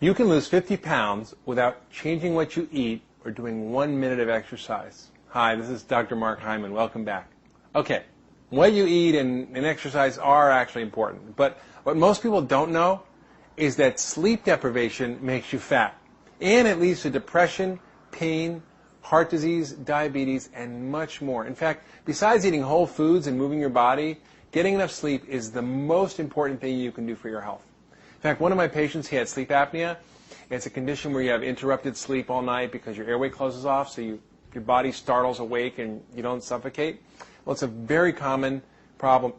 You can lose 50 pounds without changing what you eat or doing 1 minute of exercise. Hi, this is Dr. Mark Hyman. Welcome back. Okay, what you eat and exercise are actually important, but what most people don't know is that sleep deprivation makes you fat, and it leads to depression, pain, heart disease, diabetes, and much more. In fact, besides eating whole foods and moving your body, getting enough sleep is the most important thing you can do for your health. In fact, one of my patients, he had sleep apnea. It's a condition where you have interrupted sleep all night because your airway closes off, so your body startles awake and you don't suffocate. Well, it's a very common problem.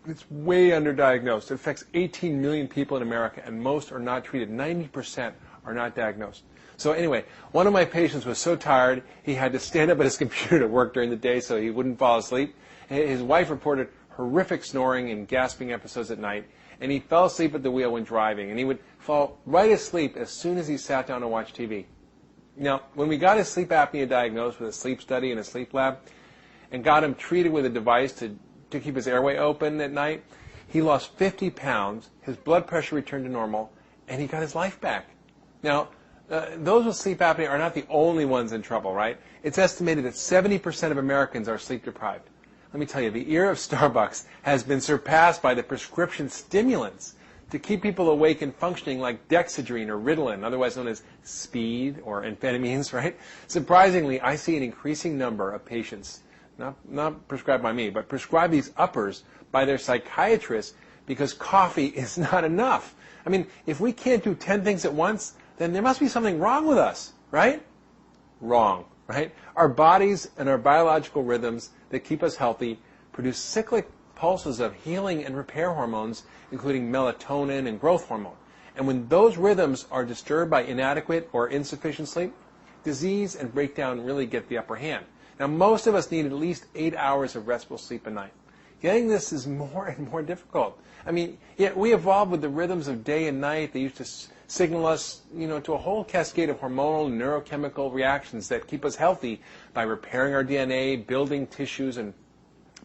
It's way underdiagnosed. It affects 18 million people in America, and most are not treated. 90% are not diagnosed. So anyway, one of my patients was so tired, he had to stand up at his computer to work during the day so he wouldn't fall asleep. His wife reported horrific snoring and gasping episodes at night, and he fell asleep at the wheel when driving, and he would fall right asleep as soon as he sat down to watch TV. Now, when we got his sleep apnea diagnosed with a sleep study in a sleep lab and got him treated with a device to keep his airway open at night, he lost 50 pounds, his blood pressure returned to normal, and he got his life back. Now, those with sleep apnea are not the only ones in trouble, right? It's estimated that 70% of Americans are sleep deprived. Let me tell you, the era of Starbucks has been surpassed by the prescription stimulants to keep people awake and functioning like Dexedrine or Ritalin, otherwise known as speed or amphetamines, right? Surprisingly, I see an increasing number of patients, not prescribed by me, but prescribed these uppers by their psychiatrists because coffee is not enough. I mean, if we can't do 10 things at once, then there must be something wrong with us, right? Wrong, right? Our bodies and our biological rhythms that keep us healthy produce cyclic pulses of healing and repair hormones, including melatonin and growth hormone. And when those rhythms are disturbed by inadequate or insufficient sleep, disease and breakdown really get the upper hand. Now, most of us need at least 8 hours of restful sleep a night. Getting this is more and more difficult. I mean, yeah, we evolved with the rhythms of day and night. They used to signal us, to a whole cascade of hormonal and neurochemical reactions that keep us healthy by repairing our DNA, building tissues and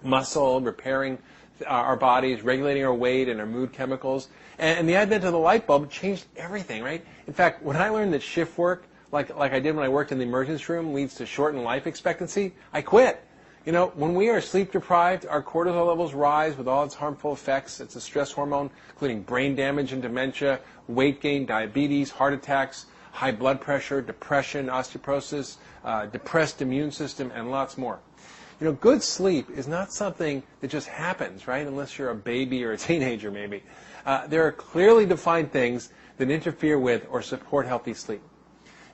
muscle, repairing our bodies, regulating our weight and our mood chemicals. And the advent of the light bulb changed everything, right? In fact, when I learned that shift work, like I did when I worked in the emergency room, leads to shortened life expectancy, I quit. When we are sleep deprived, our cortisol levels rise with all its harmful effects. It's a stress hormone, including brain damage and dementia, weight gain, diabetes, heart attacks, high blood pressure, depression, osteoporosis, depressed immune system, and lots more. Good sleep is not something that just happens, right? Unless you're a baby or a teenager, maybe. There are clearly defined things that interfere with or support healthy sleep.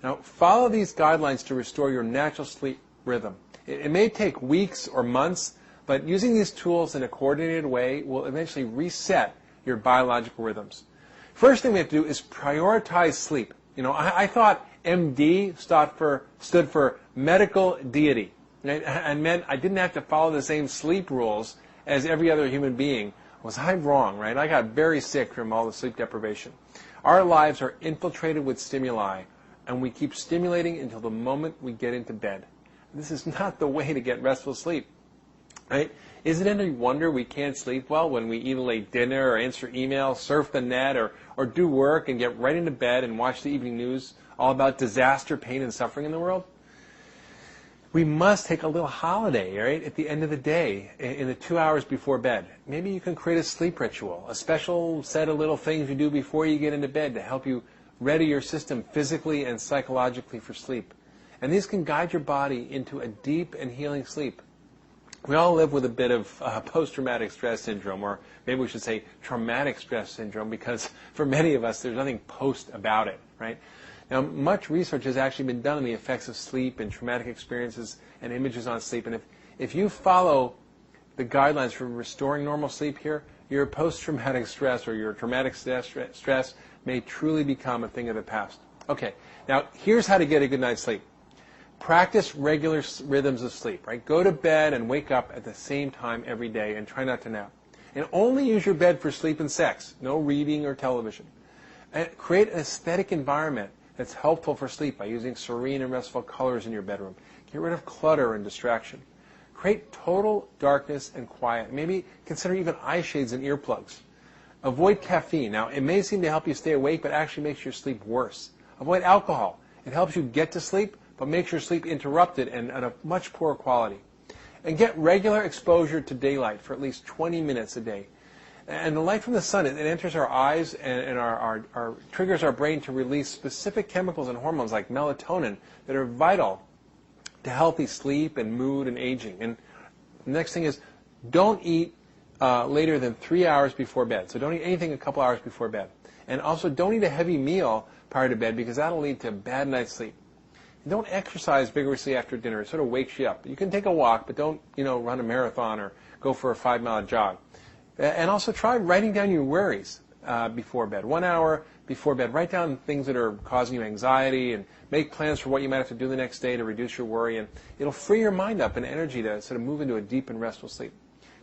Now, follow these guidelines to restore your natural sleep rhythm. It may take weeks or months, but using these tools in a coordinated way will eventually reset your biological rhythms. First thing we have to do is prioritize sleep. I thought MD stood for medical deity. Right? And meant I didn't have to follow the same sleep rules as every other human being. Was I wrong, right? I got very sick from all the sleep deprivation. Our lives are infiltrated with stimuli, and we keep stimulating until the moment we get into bed. This is not the way to get restful sleep, right? Isn't it any wonder we can't sleep well when we eat a late dinner or answer emails, surf the net, or do work and get right into bed and watch the evening news all about disaster, pain, and suffering in the world? We must take a little holiday, right, at the end of the day, in the 2 hours before bed. Maybe you can create a sleep ritual, a special set of little things you do before you get into bed to help you ready your system physically and psychologically for sleep. And these can guide your body into a deep and healing sleep. We all live with a bit of post-traumatic stress syndrome, or maybe we should say traumatic stress syndrome, because for many of us there's nothing post about it, right? Now, much research has actually been done on the effects of sleep and traumatic experiences and images on sleep. And if you follow the guidelines for restoring normal sleep here, your post-traumatic stress or your traumatic stress may truly become a thing of the past. Okay, now here's how to get a good night's sleep. Practice regular rhythms of sleep, right? Go to bed and wake up at the same time every day and try not to nap. And only use your bed for sleep and sex, no reading or television. And create an aesthetic environment that's helpful for sleep by using serene and restful colors in your bedroom. Get rid of clutter and distraction. Create total darkness and quiet. Maybe consider even eye shades and earplugs. Avoid caffeine. Now, it may seem to help you stay awake, but actually makes your sleep worse. Avoid alcohol. It helps you get to sleep, but makes your sleep interrupted and at a much poorer quality. And get regular exposure to daylight for at least 20 minutes a day. And the light from the sun, it enters our eyes and triggers our brain to release specific chemicals and hormones like melatonin that are vital to healthy sleep and mood and aging. And the next thing is, don't eat later than 3 hours before bed. So don't eat anything a couple hours before bed. And also don't eat a heavy meal prior to bed because that'll lead to a bad night's sleep. And don't exercise vigorously after dinner. It sort of wakes you up. You can take a walk, but don't, run a marathon or go for a 5-mile jog. And also try writing down your worries before bed. 1 hour before bed, write down things that are causing you anxiety and make plans for what you might have to do the next day to reduce your worry. And it'll free your mind up and energy to sort of move into a deep and restful sleep.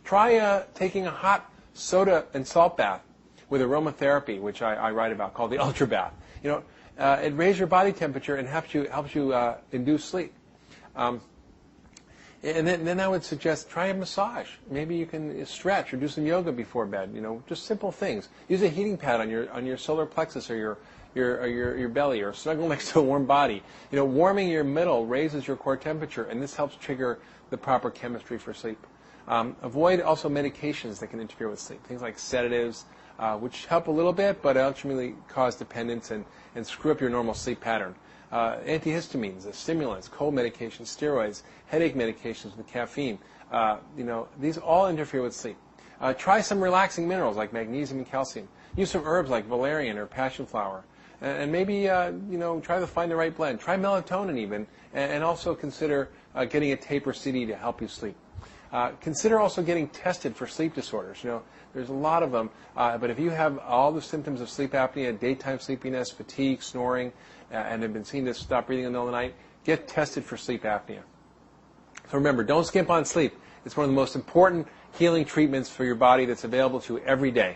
Try taking a hot soda and salt bath with aromatherapy, which I write about, called the Ultra Bath. It raises your body temperature and helps you induce sleep. And then I would suggest try a massage. Maybe you can stretch or do some yoga before bed. Just simple things. Use a heating pad on your solar plexus or your belly, or snuggle next to a warm body. Warming your middle raises your core temperature, and this helps trigger the proper chemistry for sleep. Avoid also medications that can interfere with sleep. Things like sedatives, which help a little bit, but ultimately cause dependence and screw up your normal sleep pattern. Antihistamines, stimulants, cold medications, steroids, headache medications with caffeine. These all interfere with sleep. Try some relaxing minerals like magnesium and calcium. Use some herbs like valerian or passion flower. And maybe, try to find the right blend. Try melatonin even, and also consider getting a tape or CD to help you sleep. Consider also getting tested for sleep disorders. There's a lot of them, but if you have all the symptoms of sleep apnea, daytime sleepiness, fatigue, snoring, and have been seen to stop breathing in the middle of the night, get tested for sleep apnea. So remember, don't skimp on sleep. It's one of the most important healing treatments for your body that's available to you every day.